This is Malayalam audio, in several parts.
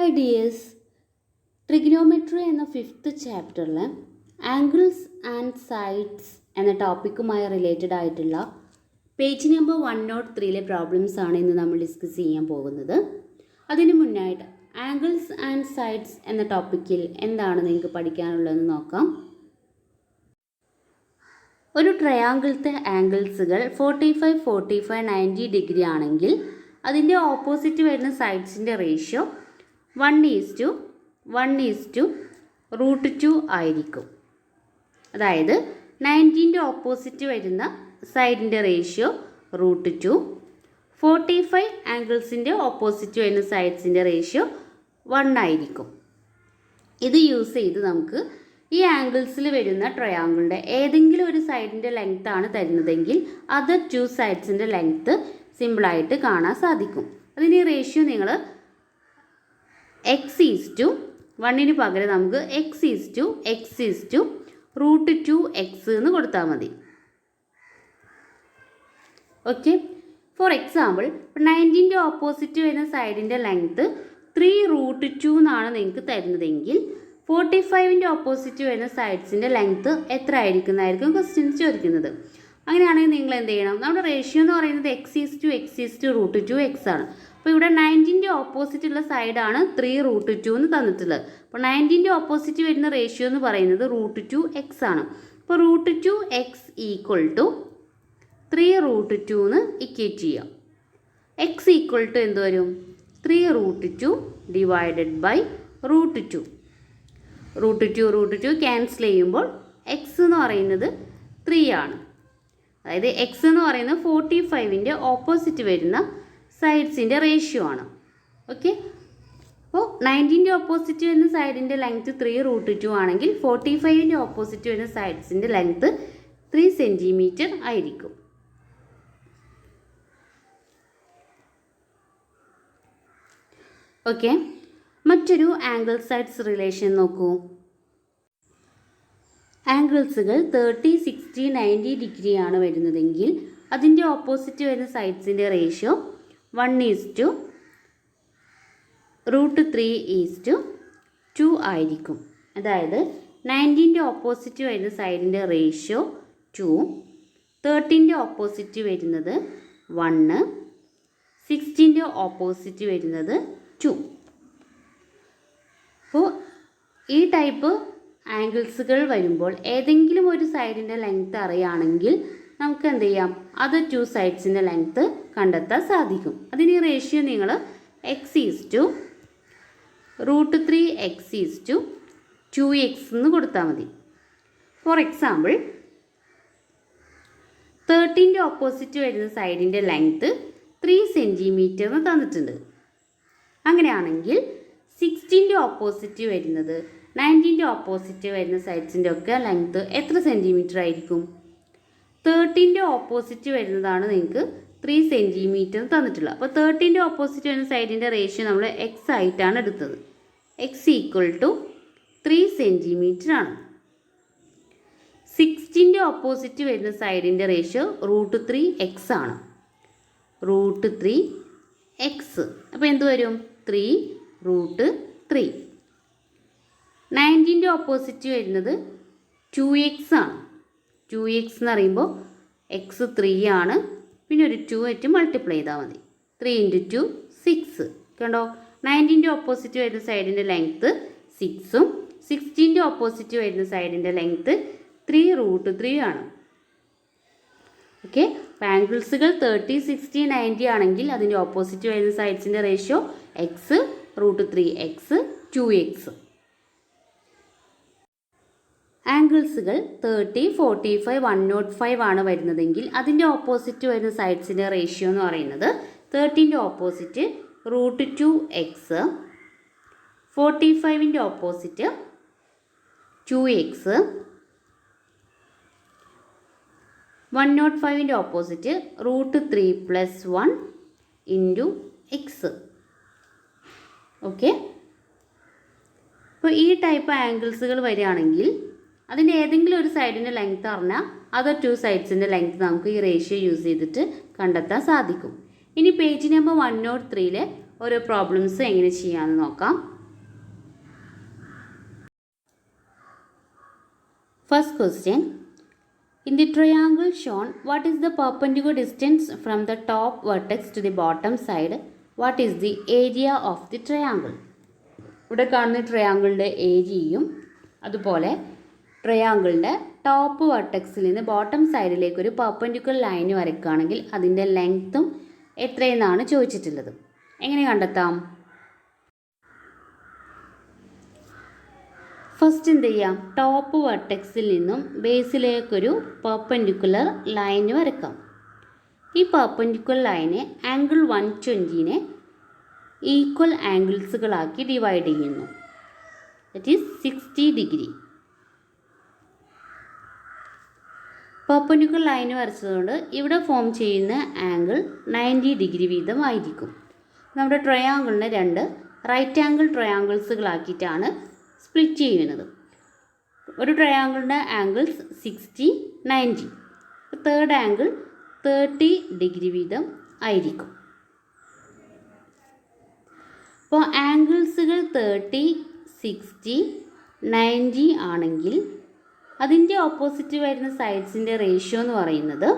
ഹൈ ഡിയേഴ്സ്, ട്രിഗ്നോമെട്രി എന്ന 5th ചാപ്റ്ററിൽ ആംഗിൾസ് ആൻഡ് സൈഡ്സ് എന്ന ടോപ്പിക്കുമായി റിലേറ്റഡ് ആയിട്ടുള്ള പേജ് നമ്പർ 103 പ്രോബ്ലംസ് ആണ് ഇന്ന് നമ്മൾ ഡിസ്കസ് ചെയ്യാൻ പോകുന്നത്. അതിന് മുന്നായിട്ട് ആംഗിൾസ് ആൻഡ് സൈഡ്സ് എന്ന ടോപ്പിക്കിൽ എന്താണ് നിങ്ങൾക്ക് പഠിക്കാനുള്ളതെന്ന് നോക്കാം. ഒരു ട്രയാങ്കിളത്തെ ആംഗിൾസുകൾ 45, 45, 90 ഡിഗ്രി ആണെങ്കിൽ അതിൻ്റെ ഓപ്പോസിറ്റ് വരുന്ന സൈഡ്സിൻ്റെ റേഷ്യോ 1:1:√2 ആയിരിക്കും. അതായത് 90ൻ്റെ ഓപ്പോസിറ്റ് വരുന്ന സൈഡിൻ്റെ റേഷ്യോ √2, 45 ആംഗിൾസിൻ്റെ ഓപ്പോസിറ്റ് വരുന്ന സൈഡ്സിൻ്റെ റേഷ്യോ 1 ആയിരിക്കും. ഇത് യൂസ് ചെയ്ത് നമുക്ക് ഈ ആംഗിൾസിൽ വരുന്ന ട്രയാങ്കിളിൻ്റെ ഏതെങ്കിലും ഒരു സൈഡിൻ്റെ ലെങ്ത് ആണ് തരുന്നതെങ്കിൽ അതർ 2 സൈഡ്സിൻ്റെ ലെങ്ത്ത് സിമ്പിളായിട്ട് കാണാൻ സാധിക്കും. അതിന് ഈ റേഷ്യോ നിങ്ങൾ x:1 പകരം നമുക്ക് x:√2x എന്ന് കൊടുത്താൽ മതി. ഓക്കെ, ഫോർ എക്സാമ്പിൾ 90ൻ്റെ ഓപ്പോസിറ്റ് വരുന്ന സൈഡിൻ്റെ ലെങ്ത്ത് 3√2 എന്നാണ് നിങ്ങൾക്ക് തരുന്നതെങ്കിൽ 45ൻ്റെ ഓപ്പോസിറ്റ് വരുന്ന സൈഡ്സിൻ്റെ ലെങ്ത്ത് എത്ര ആയിരിക്കുന്നതായിരിക്കും ക്വസ്റ്റ്യൻസ് ചോദിക്കുന്നത്. അങ്ങനെയാണെങ്കിൽ നിങ്ങൾ എന്ത് ചെയ്യണം, നമ്മുടെ റേഷ്യോ എന്ന് പറയുന്നത് x:√2x ആണ്. അപ്പോൾ ഇവിടെ 90ൻ്റെ ഓപ്പോസിറ്റ് ഉള്ള സൈഡാണ് 3√2 എന്ന് തന്നിട്ടുള്ളത്. അപ്പോൾ 90ൻ്റെ ഓപ്പോസിറ്റ് വരുന്ന റേഷ്യോ എന്ന് പറയുന്നത് √2x ആണ്. അപ്പോൾ √2x = 3√2 എന്ന് ഇക്വേറ്റ് ചെയ്യാം. x = എന്ത് വരും, 3√2 / √2. √2 ക്യാൻസൽ ചെയ്യുമ്പോൾ x എന്ന് പറയുന്നത് 3 ആണ്. അതായത് x എന്ന് പറയുന്നത് 45ൻ്റെ ഓപ്പോസിറ്റ് വരുന്ന സൈഡ്സിൻ്റെ റേഷ്യോ ആണ്. ഓക്കെ, അപ്പോൾ 90ൻ്റെ ഓപ്പോസിറ്റ് വരുന്ന സൈഡിൻ്റെ ലെങ്ത്ത് 3√2 ആണെങ്കിൽ 45ൻ്റെ ഓപ്പോസിറ്റ് വരുന്ന സൈഡ്സിൻ്റെ ലെങ്ത്ത് 3 സെൻറ്റിമീറ്റർ ആയിരിക്കും. ഓക്കെ, മറ്റൊരു ആംഗിൾ സൈഡ്സ് റിലേഷൻ നോക്കൂ. ആംഗിൾസുകൾ 30, 60, 90 ഡിഗ്രിയാണ് വരുന്നതെങ്കിൽ അതിൻ്റെ ഓപ്പോസിറ്റ് വരുന്ന സൈഡ്സിൻ്റെ റേഷ്യോ 1:√3:2 ആയിരിക്കും. അതായത് 90ൻ്റെ ഓപ്പോസിറ്റ് വരുന്ന സൈഡിൻ്റെ റേഷ്യോ 2, 30ൻ്റെ ഓപ്പോസിറ്റ് വരുന്നത് 1, 60ൻ്റെ ഓപ്പോസിറ്റ് വരുന്നത് 2. അപ്പോൾ ഈ ടൈപ്പ് ആംഗിൾസുകൾ വരുമ്പോൾ ഏതെങ്കിലും ഒരു സൈഡിൻ്റെ ലെങ്ത്ത് അറിയുകയാണെങ്കിൽ നമുക്ക് എന്ത് ചെയ്യാം, അത് 2 സൈഡ്സിൻ്റെ ലെങ്ത്ത് കണ്ടെത്താൻ സാധിക്കും. അതിന് ഈ റേഷ്യോ നിങ്ങൾ x:√3x:2x എന്ന് കൊടുത്താൽ മതി. ഫോർ എക്സാമ്പിൾ 30ൻ്റെ ഓപ്പോസിറ്റ് വരുന്ന സൈഡിൻ്റെ ലെങ്ത്ത് 3 സെൻറ്റിമീറ്റർ എന്ന് തന്നിട്ടുണ്ട്. അങ്ങനെയാണെങ്കിൽ 60ൻ്റെ ഓപ്പോസിറ്റ് വരുന്നത് 90ൻ്റെ ഓപ്പോസിറ്റ് വരുന്ന സൈഡ്സിൻ്റെ ഒക്കെ ലെങ്ത്ത് എത്ര സെൻറ്റിമീറ്റർ ആയിരിക്കും? 30ൻ്റെ ഓപ്പോസിറ്റ് വരുന്നതാണ് നിങ്ങൾക്ക് 3 സെൻറ്റിമീറ്റർ തന്നിട്ടുള്ളത്. അപ്പോൾ 30ൻ്റെ ഓപ്പോസിറ്റ് വരുന്ന സൈഡിൻ്റെ റേഷ്യോ നമ്മൾ x ആയിട്ടാണ് എടുത്തത്. x = 3 സെൻറ്റിമീറ്റർ ആണ്. 60ൻ്റെ ഓപ്പോസിറ്റ് വരുന്ന സൈഡിൻ്റെ റേഷ്യോ √3x ആണ്. √3x അപ്പോൾ എന്ത് വരും, 3√3. 90ൻ്റെ ഓപ്പോസിറ്റ് വരുന്നത് 2x ആണ്. 2x എന്ന് പറയുമ്പോൾ x 3 ആണ്, പിന്നെ ഒരു 2 ആയിട്ട് മൾട്ടിപ്ലൈ ചെയ്താൽ മതി. 3 × 2 6. കണ്ടോ, 90ൻ്റെ ഓപ്പോസിറ്റ് വരുന്ന സൈഡിൻ്റെ ലെങ്ത്ത് 6ഉം 60ൻ്റെ ഓപ്പോസിറ്റ് വരുന്ന സൈഡിൻ്റെ ലെങ്ത്ത് 3√3 ആണ്. ഓക്കെ, അപ്പോൾ ആംഗിൾസുകൾ 30, 60, 90 ആണെങ്കിൽ അതിൻ്റെ ഓപ്പോസിറ്റ് വരുന്ന സൈഡ്സിൻ്റെ റേഷ്യോ x, √3x, 2x. ആംഗിൾസുകൾ 30, 45, 105 ആണ് വരുന്നതെങ്കിൽ അതിൻ്റെ ഓപ്പോസിറ്റ് വരുന്ന സൈഡ്സിൻ്റെ റേഷ്യോ എന്ന് പറയുന്നത് 30ൻ്റെ ഓപ്പോസിറ്റ് √2x, 45ൻ്റെ ഓപ്പോസിറ്റ് 2x, 105ൻ്റെ ഓപ്പോസിറ്റ് √3 + 1 × x. ഓക്കെ, അപ്പോൾ ഈ ടൈപ്പ് ആംഗിൾസുകൾ വരികയാണെങ്കിൽ അതിൻ്റെ ഏതെങ്കിലും ഒരു സൈഡിൻ്റെ ലെങ്ത്ത് അറിഞ്ഞാൽ അതർ 2 സൈഡ്സിൻ്റെ ലെങ്ത്ത് നമുക്ക് ഈ റേഷ്യോ യൂസ് ചെയ്തിട്ട് കണ്ടെത്താൻ സാധിക്കും. ഇനി പേജ് നമ്പർ 103 ഓരോ പ്രോബ്ലംസ് എങ്ങനെ ചെയ്യാമെന്ന് നോക്കാം. First question, in the triangle shown, what is the perpendicular distance from the top vertex to the bottom side? What is the area of the triangle? ഇവിടെ കാണുന്ന ട്രയാങ്കിളിൻ്റെ ഏരിയയും അതുപോലെ ട്രയാങ്കിളിൻ്റെ ടോപ്പ് വെർട്ടെക്സിൽ നിന്ന് ബോട്ടം സൈഡിലേക്ക് ഒരു പെർപെൻഡിക്കുലർ ലൈൻ വരയ്ക്കുകയാണെങ്കിൽ അതിൻ്റെ ലെങ്ത്തും എത്രയെന്നാണ് ചോദിച്ചിട്ടുള്ളത്. എങ്ങനെ കണ്ടെത്താം? ഫസ്റ്റ് എന്ത് ചെയ്യാം? ടോപ്പ് വെർട്ടെക്സിൽ നിന്നും ബേസിലേക്കൊരു പെർപെൻഡിക്കുലർ ലൈൻ വരയ്ക്കാം. ഈ പെർപെൻഡിക്കുലർ ലൈനെ ആംഗിൾ 120നെ ഈക്വൽ ആംഗിൾസുകളാക്കി ഡിവൈഡ് ചെയ്യുന്നു. That is 60 degree. Perpendicular line വരച്ചതുകൊണ്ട് ഇവിടെ ഫോം ചെയ്യുന്ന ആംഗിൾ 90 ഡിഗ്രി വീതമായിരിക്കും. നമ്മുടെ ട്രയാങ്കിളിനെ രണ്ട് റൈറ്റ് ആംഗിൾ ട്രയാങ്കിൾസുകളാക്കിയിട്ടാണ് സ്പ്ലിറ്റ് ചെയ്യുന്നത്. ഒരു ട്രയാങ്കിളിൻ്റെ ആംഗിൾസ് 60, 90. തേർഡ് ആംഗിൾ 30 ഡിഗ്രി വീതം ആയിരിക്കും. അപ്പോൾ ആംഗിൾസുകൾ 30, 60, 90 ആണെങ്കിൽ അതിൻ്റെ ഓപ്പോസിറ്റ് വരുന്ന സൈഡ്സിൻ്റെ റേഷ്യോ എന്ന് പറയുന്നത്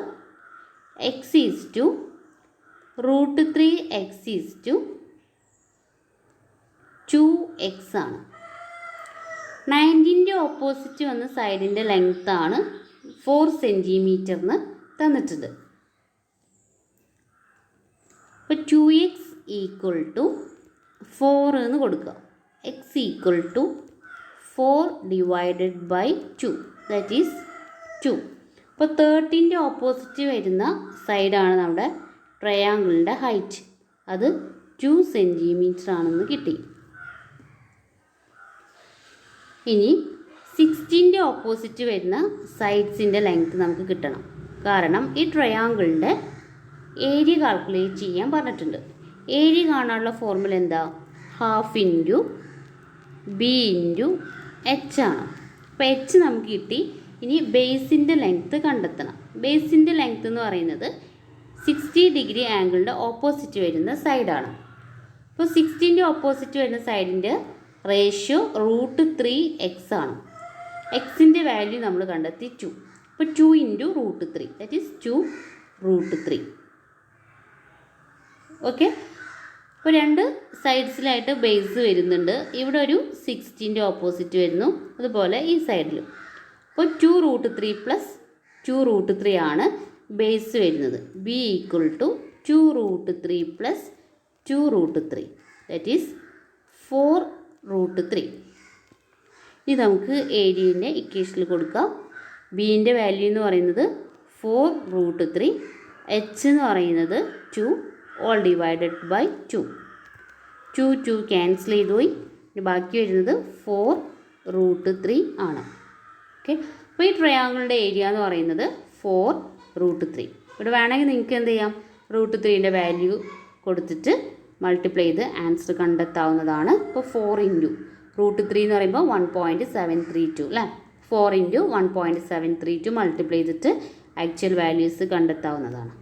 x3x2x ആണ്. 90ൻ്റെ ഓപ്പോസിറ്റ് വന്ന സൈഡിൻ്റെ ലെങ്ത്താണ് 4 സെൻറ്റിമീറ്ററിന് തന്നിട്ടുണ്ട്. അപ്പോൾ 2x ഈക്വൽ ടു 4 എന്ന് കൊടുക്കുക. x equal to 4 divided by 2, that is 2. അപ്പോൾ 30ൻ്റെ ഓപ്പോസിറ്റ് വരുന്ന സൈഡാണ് നമ്മുടെ ട്രയാങ്കിളിൻ്റെ ഹൈറ്റ്. അത് 2 സെൻറ്റിമീറ്റർ ആണെന്ന് കിട്ടി. ഇനി 60ൻ്റെ ഓപ്പോസിറ്റ് വരുന്ന സൈഡ്സിൻ്റെ ലെങ്ത്ത് നമുക്ക് കിട്ടണം. കാരണം ഈ ട്രയാങ്കിളിൻ്റെ ഏരിയ കാൽക്കുലേറ്റ് ചെയ്യാൻ പറഞ്ഞിട്ടുണ്ട്. ഏരിയ കാണാനുള്ള ഫോർമുല എന്താ? Half into B into H ആണ്. അപ്പോൾ എച്ച് നമുക്ക് കിട്ടി. ഇനി ബേസിൻ്റെ ലെങ്ത്ത് കണ്ടെത്തണം. ബേസിൻ്റെ ലെങ്ത്ത് എന്ന് പറയുന്നത് 60 ഡിഗ്രി ആംഗിളിൻ്റെ ഓപ്പോസിറ്റ് വരുന്ന സൈഡാണ്. അപ്പോൾ 60ൻ്റെ ഓപ്പോസിറ്റ് വരുന്ന സൈഡിൻ്റെ റേഷ്യോ √3x ആണ്. എക്സിൻ്റെ വാല്യൂ നമ്മൾ കണ്ടെത്തി 2. അപ്പോൾ 2 ഇൻറ്റു √3, ദാറ്റ് ഈസ് 2√3. ഓക്കെ. അപ്പോൾ രണ്ട് സൈഡ്സിലായിട്ട് ബേസ് വരുന്നുണ്ട്. ഇവിടെ ഒരു 60ൻ്റെ ഓപ്പോസിറ്റ് വരുന്നു, അതുപോലെ ഈ സൈഡിലും. അപ്പോൾ 2√3 പ്ലസ് 2√3 ആണ് ബേസ് വരുന്നത്. B equal to 2√3 plus 2√3, that is 4√3. ഇത് നമുക്ക് ഏരിയൻ്റെ ഇക്വേഷനിൽ കൊടുക്കാം. ബീൻ്റെ വാല്യൂ എന്ന് പറയുന്നത് 4√3, എച്ച് എന്ന് പറയുന്നത് 2 ഓൾ ഡിവൈഡഡ് ബൈ 2. 2 ക്യാൻസൽ ചെയ്ത് പോയി. ബാക്കി വരുന്നത് 4√3 ആണ്. ഓക്കെ. അപ്പോൾ ഈ ട്രയാങ്കിളിൻ്റെ ഏരിയ എന്ന് പറയുന്നത് 4√3. ഇവിടെ വേണമെങ്കിൽ നിങ്ങൾക്ക് എന്ത് ചെയ്യാം? √3ൻ്റെ വാല്യൂ കൊടുത്തിട്ട് മൾട്ടിപ്ലൈ ചെയ്ത് ആൻസർ കണ്ടെത്താവുന്നതാണ്. ഇപ്പോൾ 4 ഇൻറ്റു √3 എന്ന് പറയുമ്പോൾ 1.732 അല്ലേ? 4 ഇൻറ്റു 1.732 മൾട്ടിപ്ലൈ ചെയ്തിട്ട് ആക്ച്വൽ വാല്യൂസ് കണ്ടെത്താവുന്നതാണ്.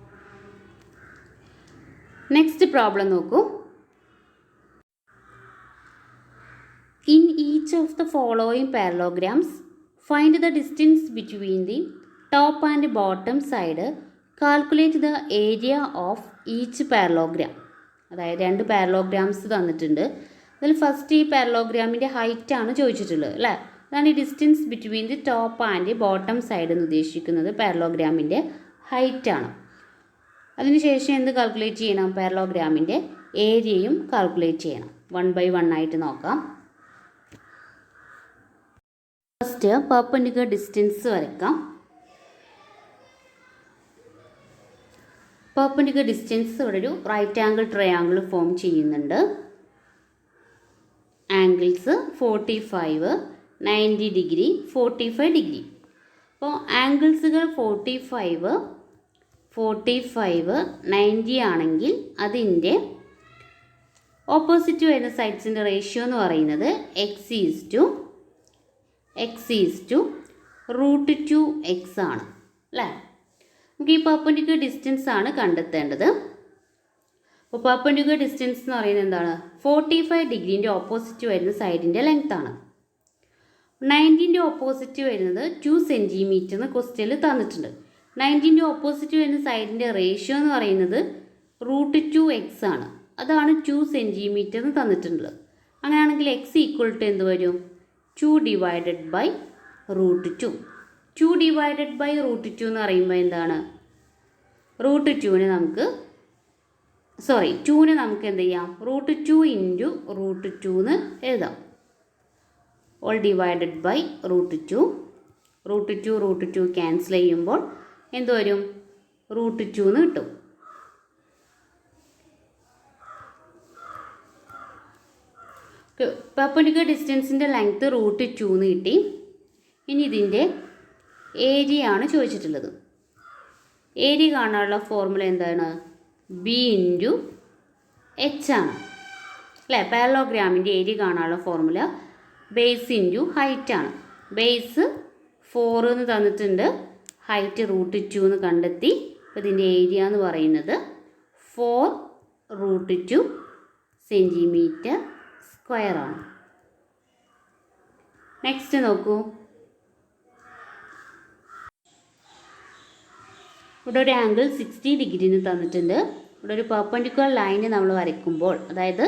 നെക്സ്റ്റ് പ്രോബ്ലം നോക്കൂ. In each of the following parallelograms find the distance between the top and bottom side. Calculate the area of each parallelogram. അതായത് രണ്ട് പാരലോഗ്രാംസ് തന്നിട്ടുണ്ട്. അതിൽ ഫസ്റ്റ് ഈ പാരലോഗ്രാമിൻ്റെ ഹൈറ്റാണ് ചോദിച്ചിട്ടുള്ളത് അല്ലേ? അതാണ് ഈ distance between the top and bottom side എന്ന് ഉദ്ദേശിക്കുന്നത്. പാരലോഗ്രാമിൻ്റെ ഹൈറ്റാണ്. അതിനുശേഷം എന്ത് കാൽക്കുലേറ്റ് ചെയ്യണം? പാരലോഗ്രാമിൻ്റെ ഏരിയയും കാൽക്കുലേറ്റ് ചെയ്യണം. 1 by 1 ആയിട്ട് നോക്കാം. ഫസ്റ്റ് പെർപെൻഡിക്കുലർ ഡിസ്റ്റൻസ് വരയ്ക്കാം. പെർപെൻഡിക്കുലർ ഡിസ്റ്റൻസ് ഇവിടെ ഒരു റൈറ്റ് ആംഗിൾ ട്രയാങ്കിൾ ഫോം ചെയ്യുന്നുണ്ട്. Angles 45, 90 degree, 45 degree. അപ്പോൾ ആംഗിൾസുകൾ 45, 90 ആണെങ്കിൽ അതിൻ്റെ ഓപ്പോസിറ്റ് വരുന്ന സൈഡ്സിൻ്റെ റേഷ്യോ എന്ന് പറയുന്നത് x√2x ആണ് അല്ലേ? നമുക്ക് ഈ പെർപെൻഡിക്കുലർ ഡിസ്റ്റൻസ് ആണ് കണ്ടെത്തേണ്ടത്. അപ്പോൾ പെർപെൻഡിക്കുലർ ഡിസ്റ്റൻസ് എന്ന് പറയുന്നത് എന്താണ്? 45 ഡിഗ്രീൻ്റെ ഓപ്പോസിറ്റ് വരുന്ന സൈഡിൻ്റെ ലെങ്ത് ആണ്. 90ൻ്റെ ഓപ്പോസിറ്റ് വരുന്നത് 2 സെൻറ്റിമീറ്റർ എന്ന് ക്വസ്റ്റ്യനിൽ തന്നിട്ടുണ്ട്. 90ൻ്റെ ഓപ്പോസിറ്റ് വരുന്ന സൈഡിൻ്റെ റേഷ്യോ എന്ന് പറയുന്നത് √2x ആണ്. അതാണ് 2 സെൻറ്റിമീറ്റർ എന്ന് തന്നിട്ടുണ്ട്. അങ്ങനെയാണെങ്കിൽ x ഈക്വൽ ടു എന്ത് വരും? 2 ഡിവൈഡഡ് ബൈ √2. 2 ഡിവൈഡഡ് ബൈ √2 എന്ന് പറയുമ്പോൾ എന്താണ്? √2നെ നമുക്ക് 2നെ നമുക്ക് എന്ത് ചെയ്യാം? √2 ഇൻറ്റു √2 എന്ന് എഴുതാം. All divided by √2. √2 ക്യാൻസൽ ചെയ്യുമ്പോൾ എന്ത് വരും? √2 എന്ന് കിട്ടും. പെർപെൻഡിക്കുലർ ഡിസ്റ്റൻസിൻ്റെ ലെങ്ത്ത് √2 എന്ന് കിട്ടി. ഇനി ഇതിൻ്റെ ഏരിയ ആണ് ചോദിച്ചിട്ടുള്ളത്. ഏരിയ കാണാനുള്ള ഫോർമുല എന്താണ്? ബി ഇൻറ്റു എച്ച് ആണ് അല്ലേ? പാരലോഗ്രാമിൻ്റെ ഏരിയ കാണാനുള്ള ഫോർമുല ബേസ് ഇൻറ്റു ഹൈറ്റ് ആണ്. ബേസ് 4 എന്ന് തന്നിട്ടുണ്ട്, ഹൈറ്റ് √2 എന്ന് കണ്ടെത്തി. അപ്പോൾ ഇതിൻ്റെ ഏരിയ എന്ന് പറയുന്നത് 4√2 സെൻറ്റിമീറ്റർ സ്ക്വയർ ആണ്. നെക്സ്റ്റ് നോക്കൂ. ഇവിടെ ഒരു ആംഗിൾ 60 ഡിഗ്രി എന്ന് തന്നിട്ടുണ്ട്. ഇവിടെ ഒരു പെർപെൻഡിക്കുലർ ലൈന് നമ്മൾ വരയ്ക്കുമ്പോൾ, അതായത്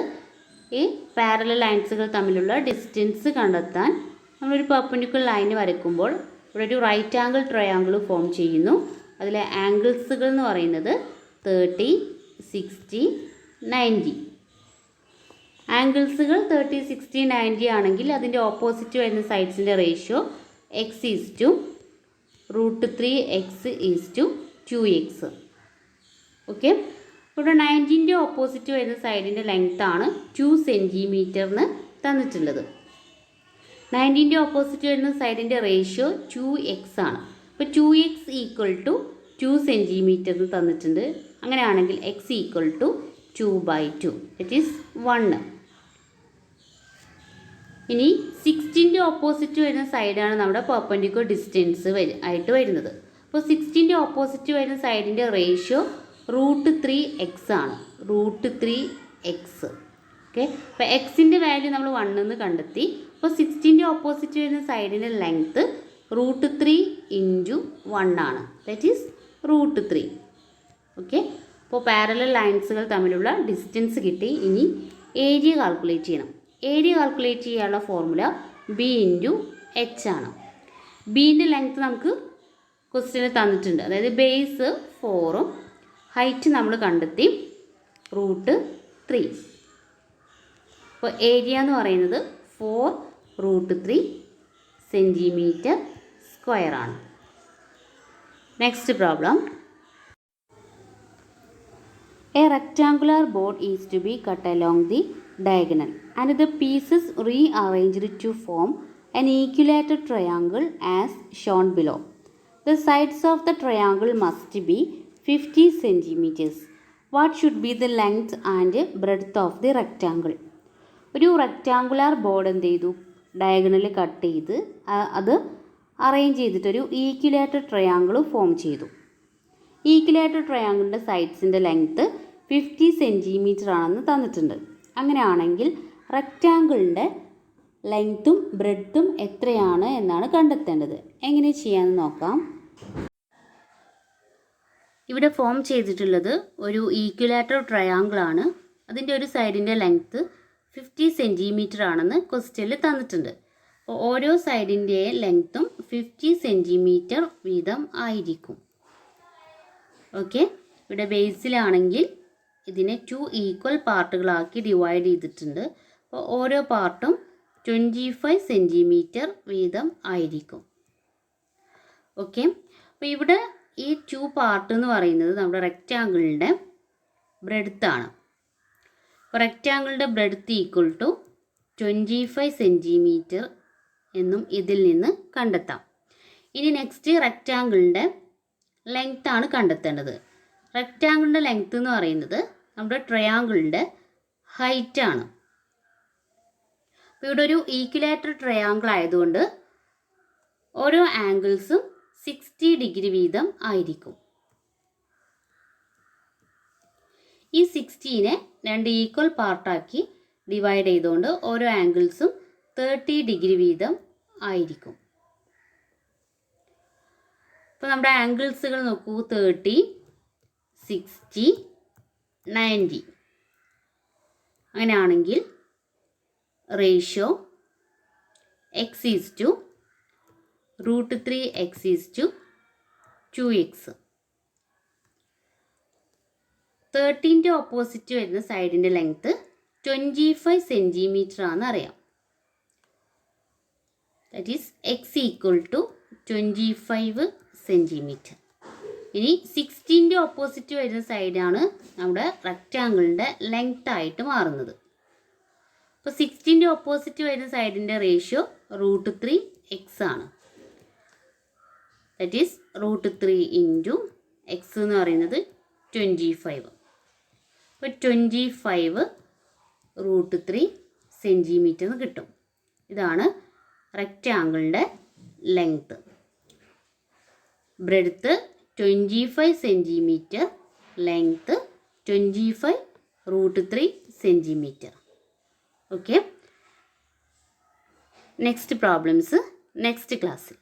ഈ പാരലൽ ലൈൻസുകൾ തമ്മിലുള്ള ഡിസ്റ്റൻസ് കണ്ടെത്താൻ നമ്മളൊരു പെർപെൻഡിക്കുലർ ലൈന് വരയ്ക്കുമ്പോൾ ഇവിടെ ഒരു റൈറ്റ് ആംഗിൾ ട്രയാങ്കിൾ ഫോം ചെയ്യുന്നു. അതിലെ ആംഗിൾസുകൾ എന്ന് പറയുന്നത് 30, 60, 90. ആംഗിൾസുകൾ 30, 60, 90 ആണെങ്കിൽ അതിൻ്റെ ഓപ്പോസിറ്റ് വരുന്ന സൈഡ്സിൻ്റെ റേഷ്യോ x=√3x=2x. ഓക്കെ. ഇവിടെ 90ൻ്റെ ഓപ്പോസിറ്റ് വരുന്ന സൈഡിൻ്റെ ലെങ്ത്താണ് 2 സെൻറ്റിമീറ്ററിന് തന്നിട്ടുള്ളത്. 90ൻ്റെ ഓപ്പോസിറ്റ് വരുന്ന സൈഡിൻ്റെ റേഷ്യോ 2x ആണ്. അപ്പോൾ 2x = 2 സെൻറ്റിമീറ്റർ എന്ന് തന്നിട്ടുണ്ട്. അങ്ങനെയാണെങ്കിൽ x = 2/2, ദറ്റ് ഈസ് 1. ഇനി 60ൻ്റെ ഓപ്പോസിറ്റ് വരുന്ന സൈഡാണ് നമ്മുടെ പെർപെൻഡിക്കുലർ ഡിസ്റ്റൻസ് ആയിട്ട് വരുന്നത്. അപ്പോൾ 60ൻ്റെ ഓപ്പോസിറ്റ് വരുന്ന സൈഡിൻ്റെ റേഷ്യോ √3x ആണ്. √3x. ഓക്കെ. അപ്പോൾ എക്സിൻ്റെ വാല്യൂ നമ്മൾ 1 എന്ന് കണ്ടെത്തി. അപ്പോൾ 60ൻ്റെ ഓപ്പോസിറ്റ് വരുന്ന സൈഡിൻ്റെ ലെങ്ത്ത് √3 × 1 ആണ്. That is √3. ഓക്കെ. അപ്പോൾ പാരലൽ ലൈൻസുകൾ തമ്മിലുള്ള ഡിസ്റ്റൻസ് കിട്ടി. ഇനി ഏരിയ കാൽക്കുലേറ്റ് ചെയ്യണം. ഏരിയ കാൽക്കുലേറ്റ് ചെയ്യാനുള്ള ഫോർമുല ബി ഇൻറ്റു എച്ച് ആണ്. ബീൻ്റെ ലെങ്ത്ത് നമുക്ക് ക്വസ്റ്റ്യനിൽ തന്നിട്ടുണ്ട്. അതായത് ബേസ് 4ഉം ഹൈറ്റ് നമ്മൾ കണ്ടെത്തി √3. അപ്പോൾ ഏരിയ എന്ന് പറയുന്നത് 4√3 സെൻറ്റിമീറ്റർ സ്ക്വയർ ആണ്. Next problem. A rectangular board is to be cut along the diagonal and the pieces rearranged to form an equilateral triangle as shown below. The sides of the triangle must be 50 centimeters. What should be the length and breadth of the rectangle? ഒരു റെക്റ്റാങ്കുലാർ ബോർഡ് എന്ത് ചെയ്തു? ഡയഗണൽ കട്ട് ചെയ്ത് അത് അറേഞ്ച് ചെയ്തിട്ടൊരു ഈക്വിലേറ്റർ ട്രയാങ്കിൾ ഫോം ചെയ്തു. ഈക്വിലേറ്റർ ട്രയാങ്കിളിൻ്റെ സൈഡ്സിൻ്റെ ലെങ്ത്ത് 50 സെൻറ്റിമീറ്റർ ആണെന്ന് തന്നിട്ടുണ്ട്. അങ്ങനെയാണെങ്കിൽ റെക്റ്റാങ്കിളിൻ്റെ ലെങ്ത്തും ബ്രെഡ്ത്തും എത്രയാണ് എന്നാണ് കണ്ടെത്തേണ്ടത്. എങ്ങനെ ചെയ്യാമെന്ന് നോക്കാം. ഇവിടെ ഫോം ചെയ്തിട്ടുള്ളത് ഒരു ഈക്വിലേറ്റർ ട്രയാങ്കിൾ ആണ്. അതിൻ്റെ ഒരു സൈഡിൻ്റെ ലെങ്ത്ത് 50 സെൻറ്റിമീറ്റർ ആണെന്ന് ക്വസ്റ്റ്യനിൽ തന്നിട്ടുണ്ട്. അപ്പോൾ ഓരോ സൈഡിൻ്റെ ലെങ്ത്തും 50 സെൻറ്റിമീറ്റർ വീതം ആയിരിക്കും. ഓക്കെ. ഇവിടെ ബേസിലാണെങ്കിൽ ഇതിനെ 2 ഈക്വൽ പാർട്ടുകളാക്കി ഡിവൈഡ് ചെയ്തിട്ടുണ്ട്. അപ്പോൾ ഓരോ പാർട്ടും 25 സെൻറ്റിമീറ്റർ വീതം ആയിരിക്കും. ഓക്കെ. അപ്പോൾ ഇവിടെ ഈ 2 പാർട്ട് എന്ന് പറയുന്നത് നമ്മുടെ റെക്റ്റാങ്കിളിൻ്റെ ബ്രെഡ്ത്താണ്. അപ്പോൾ റെക്റ്റാങ്കിളിൻ്റെ ബ്രെഡ്ത്ത് = 25 സെൻറ്റിമീറ്റർ എന്നും ഇതിൽ നിന്ന് കണ്ടെത്താം. ഇനി നെക്സ്റ്റ് റെക്റ്റാങ്കിളിൻ്റെ ലെങ്ത് ആണ് കണ്ടെത്തേണ്ടത്. റെക്റ്റാങ്കിളിൻ്റെ ലെങ്ത്ത് എന്ന് പറയുന്നത് നമ്മുടെ ട്രയാങ്കിളിൻ്റെ ഹൈറ്റ് ആണ്. അപ്പോൾ ഇവിടെ ഒരു ഈക്വിലേറ്റർ ട്രയാങ്കിൾ ആയതുകൊണ്ട് ഓരോ ആംഗിൾസും 60 ഡിഗ്രി വീതം ആയിരിക്കും. ഈ 60നെ 2 ഈക്വൽ പാർട്ടാക്കി ഡിവൈഡ് ചെയ്തുകൊണ്ട് ഓരോ ആംഗിൾസും 30 ഡിഗ്രി വീതം ആയിരിക്കും. അപ്പോൾ നമ്മുടെ ആംഗിൾസുകൾ നോക്കൂ, 30, 60, 90. അങ്ങനെയാണെങ്കിൽ റേഷ്യോ x=√3x=2x. 13ൻ്റെ ഓപ്പോസിറ്റ് വരുന്ന സൈഡിൻ്റെ ലെങ്ത്ത് 25 സെൻറ്റിമീറ്റർ ആണെന്ന് അറിയാം. That is x=25 centimetre. ഇനി 16ൻ്റെ ഓപ്പോസിറ്റ് വരുന്ന സൈഡാണ് നമ്മുടെ റെക്റ്റാങ്കിളിൻ്റെ ലെങ്ത് ആയിട്ട് മാറുന്നത്. അപ്പോൾ 16ൻ്റെ ഓപ്പോസിറ്റ് വരുന്ന സൈഡിൻ്റെ റേഷ്യോ √3x ആണ്. ദാറ്റ് ഈസ് √3 × x എന്ന് പറയുന്നത് 25. അപ്പോൾ 25 √3 സെൻറ്റിമീറ്റർ എന്ന് കിട്ടും. ഇതാണ് റെക്റ്റാങ്കിളിൻ്റെ length. Breadth 25 centimetre, length 25 √3 centimetre. Okay, next problems next ക്ലാസ്സിൽ.